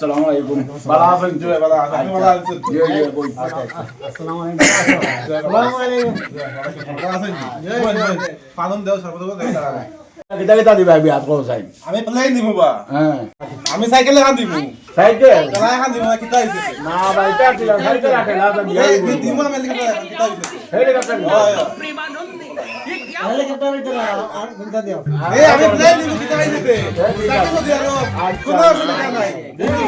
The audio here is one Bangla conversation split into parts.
আসসালামু আলাইকুম ভালো আছেন জয় ভালো আছেন ভালো আছেন জয় জয় বই আসসালামু আলাইকুম আসসালামু আলাইকুম ভালো আছেন জয় পালন দেও সর্বদা দেও তারা কিতা কিতা দিবা বিয়াত কো চাই আমি প্লেন দিব বা হ্যাঁ আমি সাইকেলে কান দিব সাইকেল চালাই কান দিব কিতা হইছে না বাইটা দিলা সাইকেল আটে না তো বিয়া এই দিব আমি কিতা হইছে হেলিকপ্টার হেলিকপ্টার এটা আর চিন্তা দিও এই আমি প্লেন দিব কিতা হইছে সাইকেল দিয়া রো কোনো অসুবিধা নাই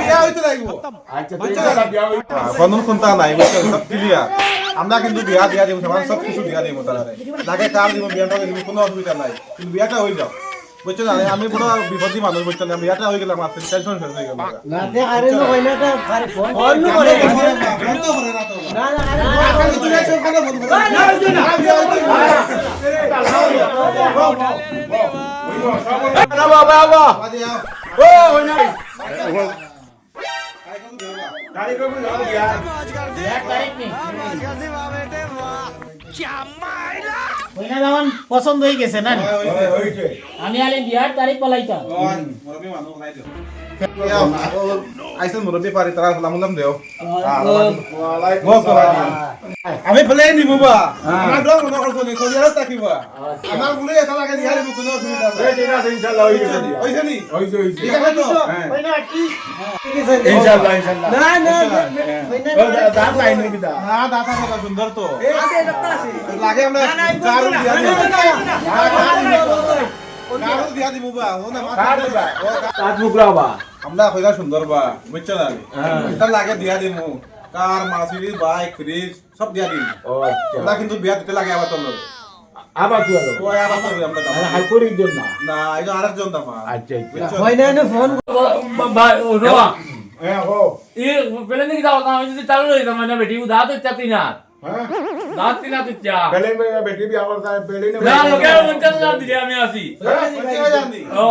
বিয়া হইতে লাগব আচ্ছা তুই বিয়া হই কোনো চিন্তা নাই বুঝছেন সব ক্লিয়ার আমরা কিন্তু বিয়া দিয়া দিব সমান সব কিছু দিয়া দিব তারা লাগে কার দিব বিয়াটা দিব কোনো অসুবিধা নাই কিন্তু বিয়াটা হই যাও বুঝছেন আমি পুরো বিপদী মানুষ বুঝছেন না বিয়াটা হয়ে গেলাম আমার টেনশন শেষ হয়ে গেল না দে আরে নো হয় না তো আরে ফোন নো করে না না আরে তুই এসে ওখানে ফোন না বাবা বাবা ও হই না গাড়ি কো বুঝা বিয়া 1 তারিখ নি কইনা দামান পছন্দ হই গেছে না হইছে আমি আলে বিয়ার তারিখ পলাইতা মুরব্বী মানুষ নাই দিও আইসেন মুরব্বী পারি তারা সালাম দেও আমি প্লেন দিব বা আমার ডর মনে করছ নি কলিয়ার তাকিবা আমার বলে এটা লাগে দিয়া দিব কোনো অসুবিধা নাই ঠিক আছে ইনশাআল্লাহ হইছে হইছে নি হইছে ঠিক আছে তো কইনা কি ইনশাআল্লাহ ইনশাআল্লাহ না না কইনা দাঁত লাইন হই কিতা না দাতা কথা সুন্দর তো আছে একটা আছে লাগে আমরা কারু দিয়া দিব কারু দিয়া দিব বা ও না কার দিবা কাজ মুকরাবা আমরা কইরা সুন্দর বা বুঝছ না এটা লাগে দিয়া দিব কার মাসিরিজ বাইক ফ্রিজ সব দিয়া দিব ও আচ্ছা আমরা কিন্তু বিয়া দিতে লাগে আবার তোর আবার কি হলো ওই আবার তোর আমরা দাম হাল করি দিন না না এই আরেকজন দাম আচ্ছা আচ্ছা হয় না ফোন ভাই ও রোয়া হ্যাঁ হো ই পেলে নাকি দাও না যদি চালু রই তো মানে বেটি উদা তো চাতি না হ্যাঁ দাঁত তিনা তো চা পেলে বেটি বিয়া করতা পেলে না লোকে মঞ্চল না দিলে আমি আসি ও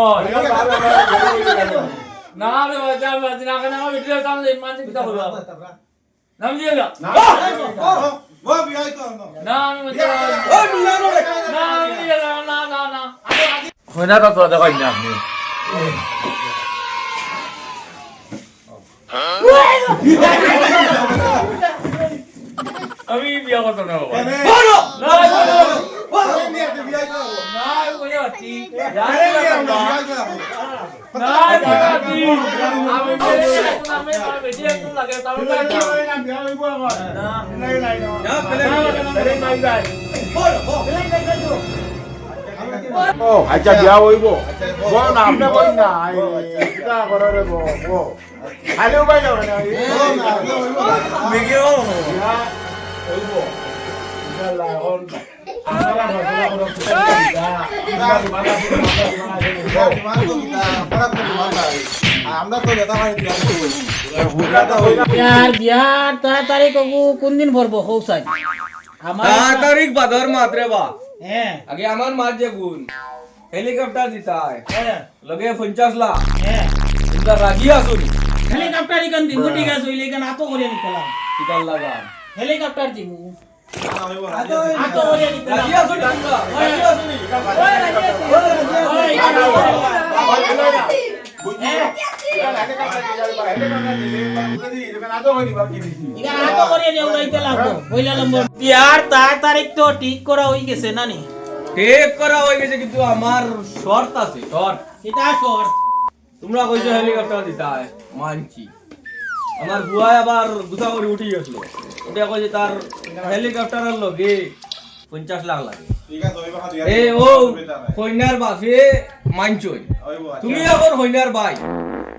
না রে বাজা বাজা না কেন আমি বেটি দাও না মানতে কিতা করব নাম দিয়ে না ও বিয়া তো না আমি ও না না না না না হইনা তো দেখাই না আপনি আমি বিয়া করতে না বাবা বলো না বিয়া তো না ওই আছি আরে বিয়া না না আমি বেটি একটু লাগে তাহলে বিয়া হইব আমার না নাই নাই না পেলে নাই নাই বলো ও আচ্ছা বিয়া হইব বল না আপনি বল না কিটা করে রে গো খালি উপায় যাও না মেগে ও বিয়া হইব ইনশাআল্লাহ এখন আমরা ভাষা করব আমরা তো এটা হয় বিয়ার তারিখ কোন দিন ভরবো হৌসাই আমার तारीख बदर मात्रे बा হ্যাঁ आगे अमन मार जे गुण हेलीकॉप्टर जीता है হ্যাঁ लगे 50 लाख হ্যাঁ इनका राजी आसुन হেলিকপ্টার ইকান দিন ঠিক আছে ওই লেগান আতো করে নিতাম टिकल लगा হেলিকপ্টার দিমু আতো করে নিতাম राजी आसुन इनका राजी आसुन ওই রাজি আছে ওই ইকান আতো করে নিও যাইতে লাগবো পয়লা নম্বর বিয়ার তারিখ তো ঠিক করা হই গেছে না নি टेक करा हो गए किंतु हमार शर्त আছে শর্ট এটা সর তোমরা কইছো হেলিকপ্টার দিতা है মানছি আমার বুয়া আবার গুছা করে উঠি গেছিল ওটা কইছে তার হেলিকপ্টারের লগে 50 লাখ লাগে ঠিক আছে ওই বাকি এ ও কইনার বাপে মানছই তুমি আবার হইনার ভাই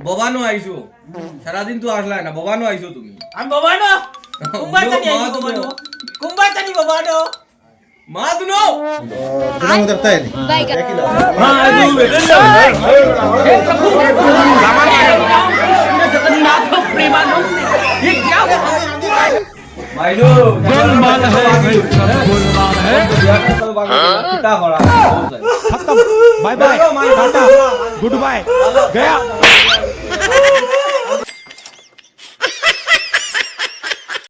ববানো আইছো সারা দিন তো আসলা না ববানো আইছো তুমি আমি বাবানো কুম্বাতানি আই বাবানো কুম্বাতানি বাবানো মা দুনো তুমি উধর তাই हां तू बेटे जगन्नाथ प्रेमानंद ये क्या हुआ भाईलो गुलमान है गुलमान है किता करा खत्म bye bye tata goodbye गया